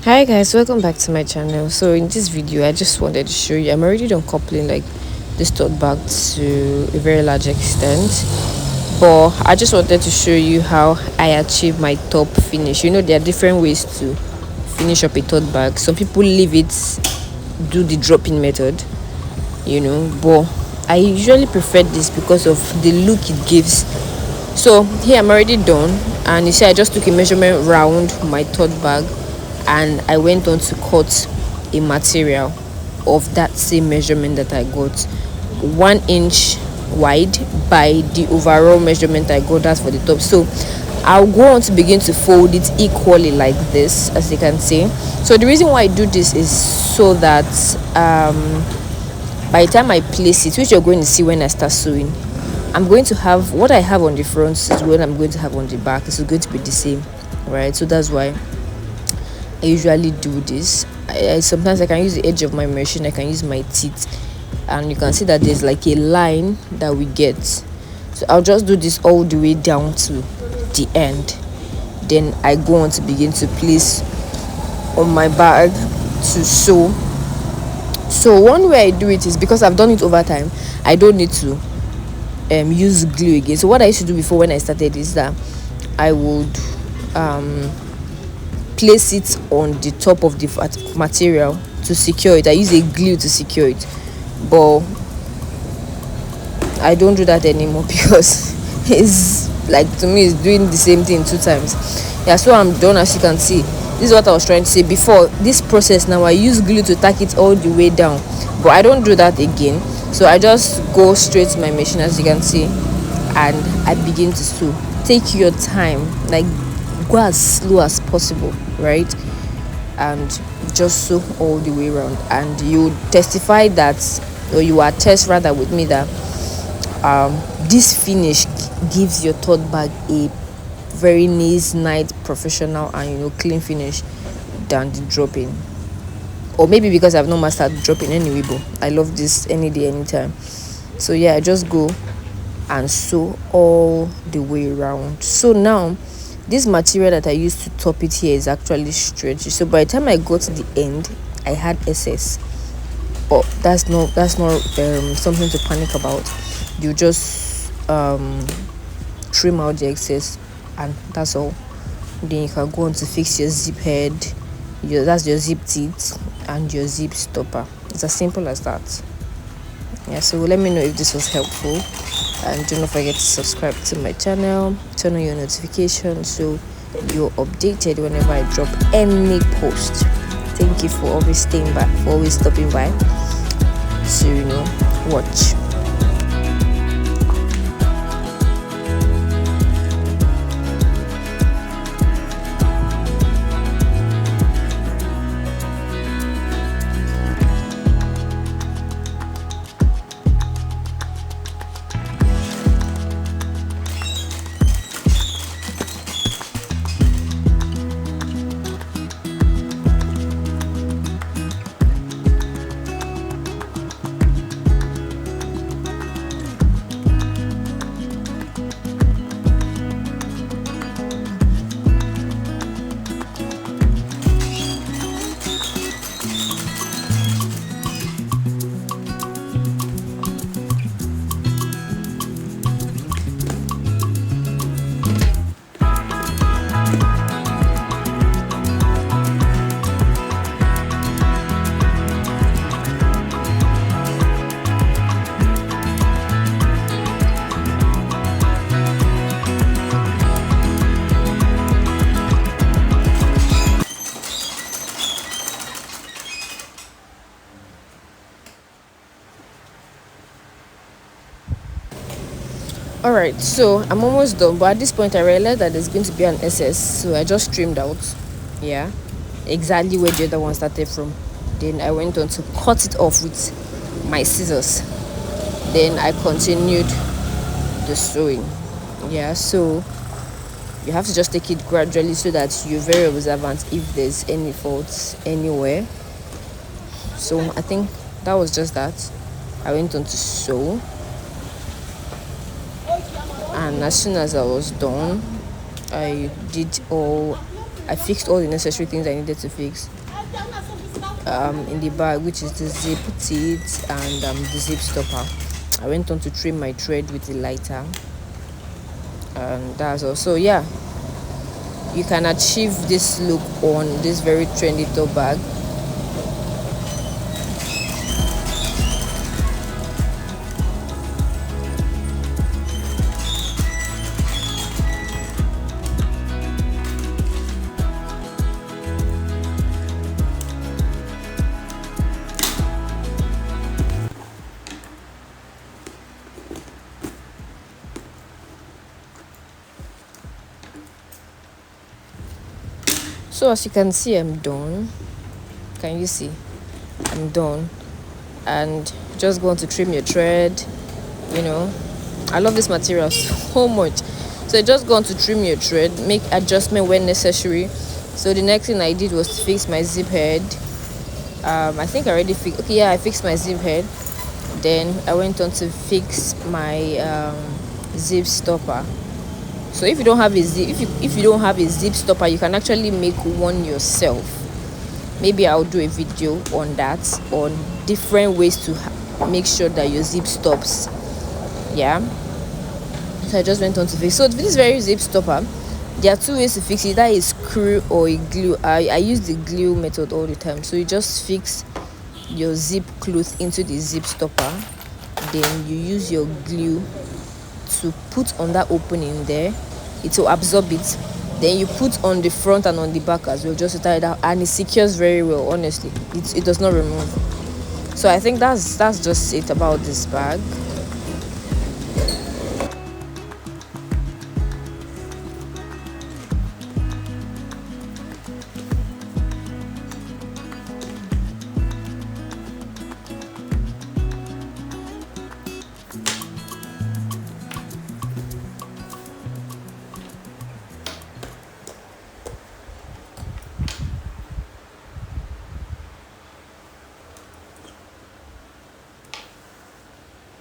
Hi guys, welcome back to my channel. So in this video I just wanted to show you I'm already done coupling like this tote bag to a very large extent, but I just wanted to show you how I achieve my top finish. There are different ways to finish up a tote bag. Some people leave it, do the drop-in method, but I usually prefer this because of the look it gives. So here I'm already done, and you see I just took a measurement round my tote bag and I went on to cut a material of that same measurement that I got, 1 inch wide by the overall measurement I got. That's for the top. So I'll go on to begin to fold it equally like this, as you can see. So the reason why I do this is so that by the time I place it, which you're going to see when I start sewing, I'm going to have what I have on the front is what I'm going to have on the back. It's going to be the same, right? So that's why I usually do this. Sometimes I can use the edge of my machine, I can use my teeth, and you can see that there's like a line that we get. So I'll just do this all the way down to the end. Then I go on to begin to place on my bag to sew. So one way I do it is because I've done it over time, I don't need to use glue again. So what I used to do before when I started is that I would place it on the top of the material to secure it. I use a glue to secure it, but I don't do that anymore because it's like, to me, it's doing the same thing 2 times. Yeah, so I'm done. As you can see, this is what I was trying to say before. This process now, I use glue to tack it all the way down, but I don't do that again. So I just go straight to my machine, as you can see, and I begin to sew. Take your time, like go as slow as possible, right? And just sew all the way around, and you testify that, or you attest rather with me that this finish gives your tote bag a very nice, professional, and clean finish than the drop-in. Or maybe because I've not mastered dropping anyway, but I love this any day, anytime. So yeah, I just go and sew all the way around. So now this material that I used to top it here is actually stretchy. So by the time I got to the end, I had excess. But that's not something to panic about. You just trim out the excess, and that's all. Then you can go on to fix your zip head. That's your zip teeth and your zip stopper. It's as simple as that. Yeah, so let me know if this was helpful, and do not forget to subscribe to my channel, turn on your notifications so you're updated whenever I drop any post. Thank you for always staying back, for always stopping by to watch. Alright, so I'm almost done, but at this point I realized that there's going to be an excess, so I just trimmed out, yeah, exactly where the other one started from. Then I went on to cut it off with my scissors. Then I continued the sewing. Yeah, so you have to just take it gradually so that you're very observant if there's any faults anywhere. So I think that was just that. I went on to sew, and as soon as I was done, I fixed all the necessary things I needed to fix. in the bag, which is the zip teeth and the zip stopper. I went on to trim my thread with a lighter, and that's all. So yeah, you can achieve this look on this very trendy tote bag. So as you can see, I'm done. Can you see? I'm done. And just going to trim your thread. You know, I love this material so much. So I just going to trim your thread, make adjustment when necessary. So the next thing I did was to fix my zip head. I think I already fixed. Okay, yeah, I fixed my zip head. Then I went on to fix my zip stopper. So if you don't have a zip, if you don't have a zip stopper, you can actually make one yourself. Maybe I'll do a video on that, on different ways to make sure that your zip stops. Yeah. So I just went on to fix. So this very zip stopper, there are two ways to fix it. That is screw or a glue. I use the glue method all the time. So you just fix your zip cloth into the zip stopper, then you use your glue to put on that opening there. It will absorb it. Then you put on the front and on the back as well, just to tie it out, and it secures very well. Honestly, it does not remove. So I think that's just it about this bag.